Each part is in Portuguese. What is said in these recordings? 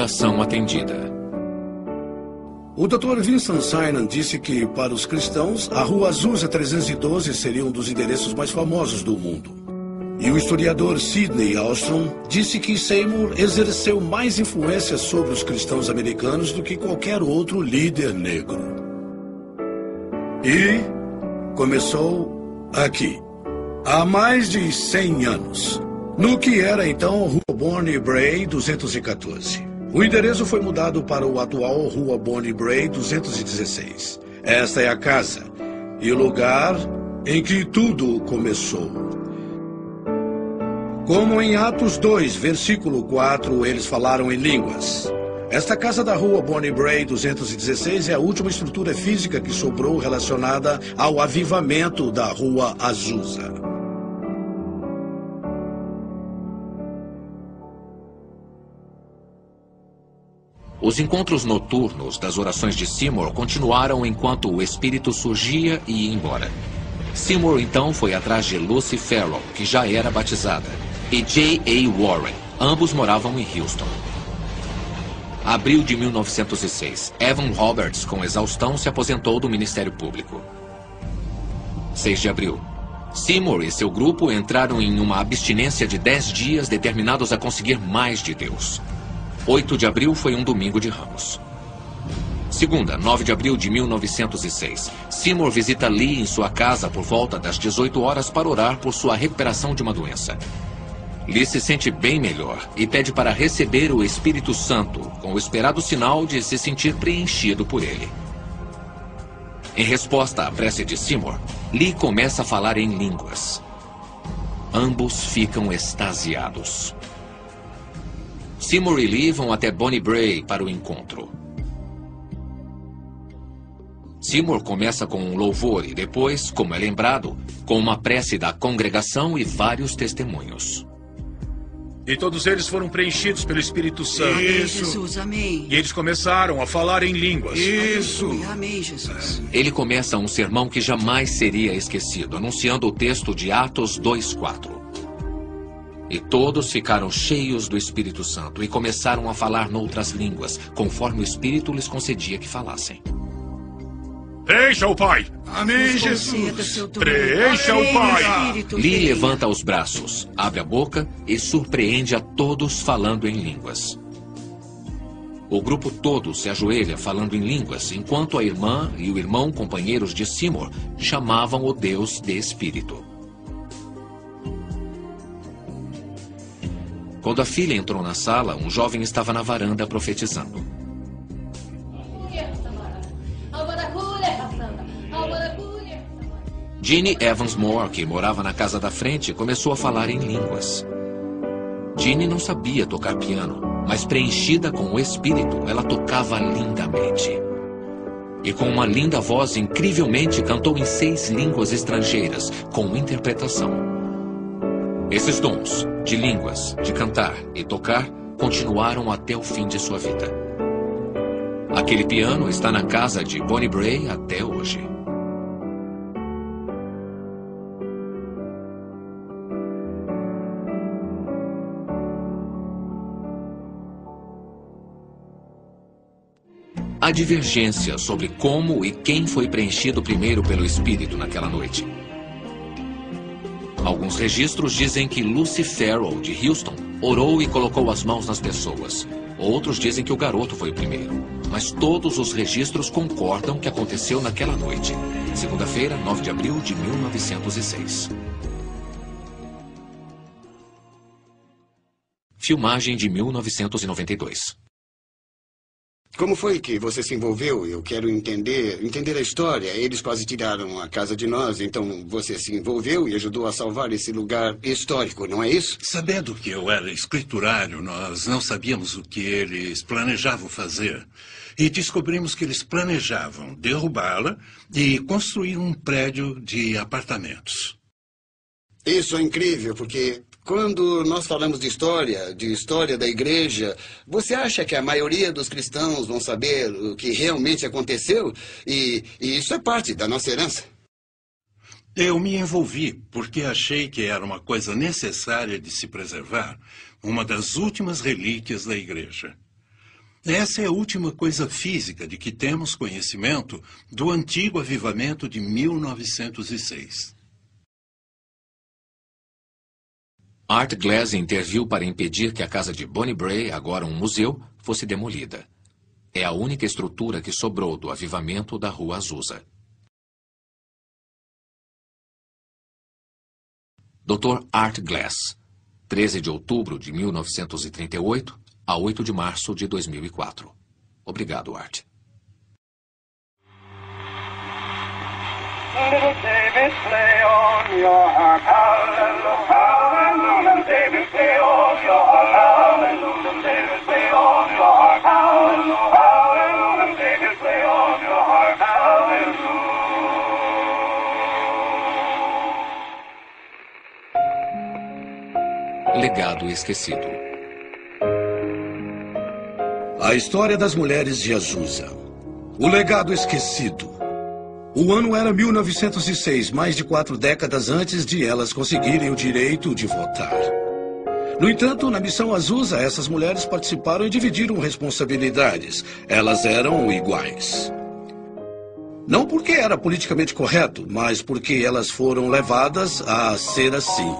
oração atendida. O Dr. Vincent Synan disse que, para os cristãos, a Rua Azusa 312 seria um dos endereços mais famosos do mundo. E o historiador Sidney Ostrom disse que Seymour exerceu mais influência sobre os cristãos americanos do que qualquer outro líder negro. E começou aqui, há mais de 100 anos, no que era então Rua Bonnie Bray 214. O endereço foi mudado para o atual Rua Bonnie Bray 216. Esta é a casa e o lugar em que tudo começou. Como em Atos 2, versículo 4, eles falaram em línguas. Esta casa da Rua Bonnie Bray 216 é a última estrutura física que sobrou relacionada ao avivamento da Rua Azusa. Os encontros noturnos das orações de Seymour continuaram enquanto o espírito surgia e ia embora. Seymour então foi atrás de Lucy Farrell, que já era batizada, e J.A. Warren. Ambos moravam em Houston. Abril de 1906. Evan Roberts, com exaustão, se aposentou do Ministério Público. 6 de abril. Seymour e seu grupo entraram em uma abstinência de 10 dias determinados a conseguir mais de Deus. 8 de abril foi um domingo de Ramos. Segunda, 9 de abril de 1906. Seymour visita Lee em sua casa por volta das 18 horas para orar por sua recuperação de uma doença. Lee se sente bem melhor e pede para receber o Espírito Santo, com o esperado sinal de se sentir preenchido por ele. Em resposta à prece de Seymour, Lee começa a falar em línguas. Ambos ficam extasiados. Seymour e Lee vão até Bonnie Bray para o encontro. Seymour começa com um louvor e depois, como é lembrado, com uma prece da congregação e vários testemunhos. E todos eles foram preenchidos pelo Espírito Santo. Amém, Jesus, amém. E eles começaram a falar em línguas. Isso. Amém, Jesus. Ele começa um sermão que jamais seria esquecido, anunciando o texto de Atos 2:4. E todos ficaram cheios do Espírito Santo e começaram a falar noutras línguas, conforme o Espírito lhes concedia que falassem. Preencha o Pai! Amém, Jesus! Preencha o Pai! Lee levanta os braços, abre a boca e surpreende a todos falando em línguas. O grupo todo se ajoelha falando em línguas, enquanto a irmã e o irmão, companheiros de Seymour, chamavam o Deus de Espírito. Quando a filha entrou na sala, um jovem estava na varanda profetizando. Jeannie Evans Moore, que morava na casa da frente, começou a falar em línguas. Jeannie não sabia tocar piano, mas preenchida com o Espírito, ela tocava lindamente. E com uma linda voz, incrivelmente, cantou em 6 línguas estrangeiras, com interpretação. Esses dons, de línguas, de cantar e tocar, continuaram até o fim de sua vida. Aquele piano está na casa de Bonnie Bray até hoje. Há divergência sobre como e quem foi preenchido primeiro pelo Espírito naquela noite. Alguns registros dizem que Lucy Farrell, de Houston, orou e colocou as mãos nas pessoas. Outros dizem que o garoto foi o primeiro. Mas todos os registros concordam que aconteceu naquela noite. Segunda-feira, 9 de abril de 1906. Filmagem de 1992. Como foi que você se envolveu? Eu quero entender a história. Eles quase tiraram a casa de nós, então você se envolveu e ajudou a salvar esse lugar histórico, não é isso? Sabendo que eu era escriturário, nós não sabíamos o que eles planejavam fazer. E descobrimos que eles planejavam derrubá-la e construir um prédio de apartamentos. Isso é incrível, porque quando nós falamos de história da igreja, você acha que a maioria dos cristãos vão saber o que realmente aconteceu? E isso é parte da nossa herança. Eu me envolvi porque achei que era uma coisa necessária de se preservar, uma das últimas relíquias da igreja. Essa é a última coisa física de que temos conhecimento do antigo avivamento de 1906. Art Glass interviu para impedir que a casa de Bonnie Bray, agora um museu, fosse demolida. É a única estrutura que sobrou do avivamento da Rua Azusa. Dr. Art Glass, 13 de outubro de 1938 a 8 de março de 2004. Obrigado, Art. Little David, play on your harp, hallelujah, hallelujah. David, play on your harp, hallelujah. David, play on your harp, hallelujah, hallelujah. David, play on your harp, hallelujah. Legado esquecido. A história das mulheres de Azusa. O legado esquecido. O ano era 1906, mais de 4 décadas antes de elas conseguirem o direito de votar. No entanto, na missão Azusa, essas mulheres participaram e dividiram responsabilidades. Elas eram iguais. Não porque era politicamente correto, mas porque elas foram levadas a ser assim.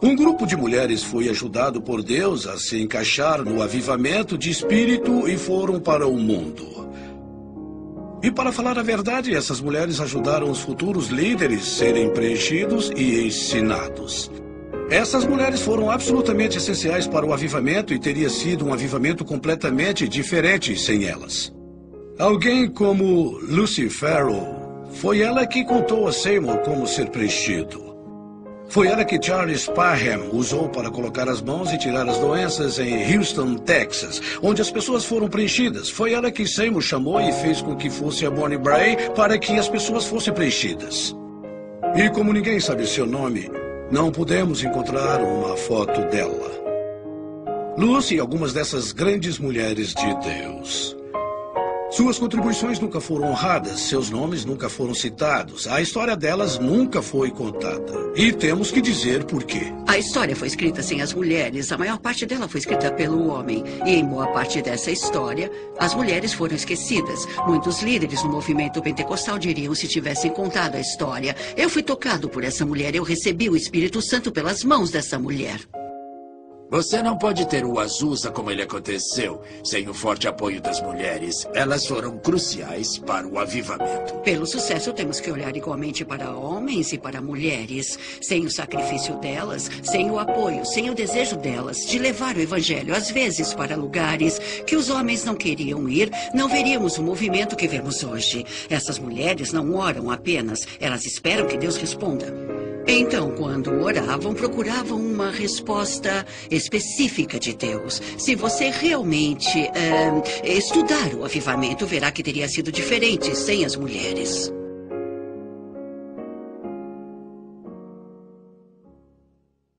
Um grupo de mulheres foi ajudado por Deus a se encaixar no avivamento de espírito e foram para o mundo. E para falar a verdade, essas mulheres ajudaram os futuros líderes a serem preenchidos e ensinados. Essas mulheres foram absolutamente essenciais para o avivamento e teria sido um avivamento completamente diferente sem elas. Alguém como Lucy Farrell, foi ela que contou a Seymour como ser preenchido. Foi ela que Charles Parham usou para colocar as mãos e tirar as doenças em Houston, Texas, onde as pessoas foram preenchidas. Foi ela que Seymour chamou e fez com que fosse a Bonnie Bray para que as pessoas fossem preenchidas. E como ninguém sabe seu nome, não pudemos encontrar uma foto dela. Lucy e algumas dessas grandes mulheres de Deus. Suas contribuições nunca foram honradas, seus nomes nunca foram citados, a história delas nunca foi contada. E temos que dizer por quê. A história foi escrita sem as mulheres, a maior parte dela foi escrita pelo homem. E em boa parte dessa história, as mulheres foram esquecidas. Muitos líderes no movimento pentecostal diriam se tivessem contado a história. Eu fui tocado por essa mulher, eu recebi o Espírito Santo pelas mãos dessa mulher. Você não pode ter o Azusa como ele aconteceu, sem o forte apoio das mulheres. Elas foram cruciais para o avivamento. Pelo sucesso, temos que olhar igualmente para homens e para mulheres. Sem o sacrifício delas, sem o apoio, sem o desejo delas de levar o evangelho, às vezes, para lugares que os homens não queriam ir, não veríamos o movimento que vemos hoje. Essas mulheres não oram apenas, elas esperam que Deus responda. Então, quando oravam, procuravam uma resposta específica de Deus. Se você realmente estudar o avivamento, verá que teria sido diferente sem as mulheres.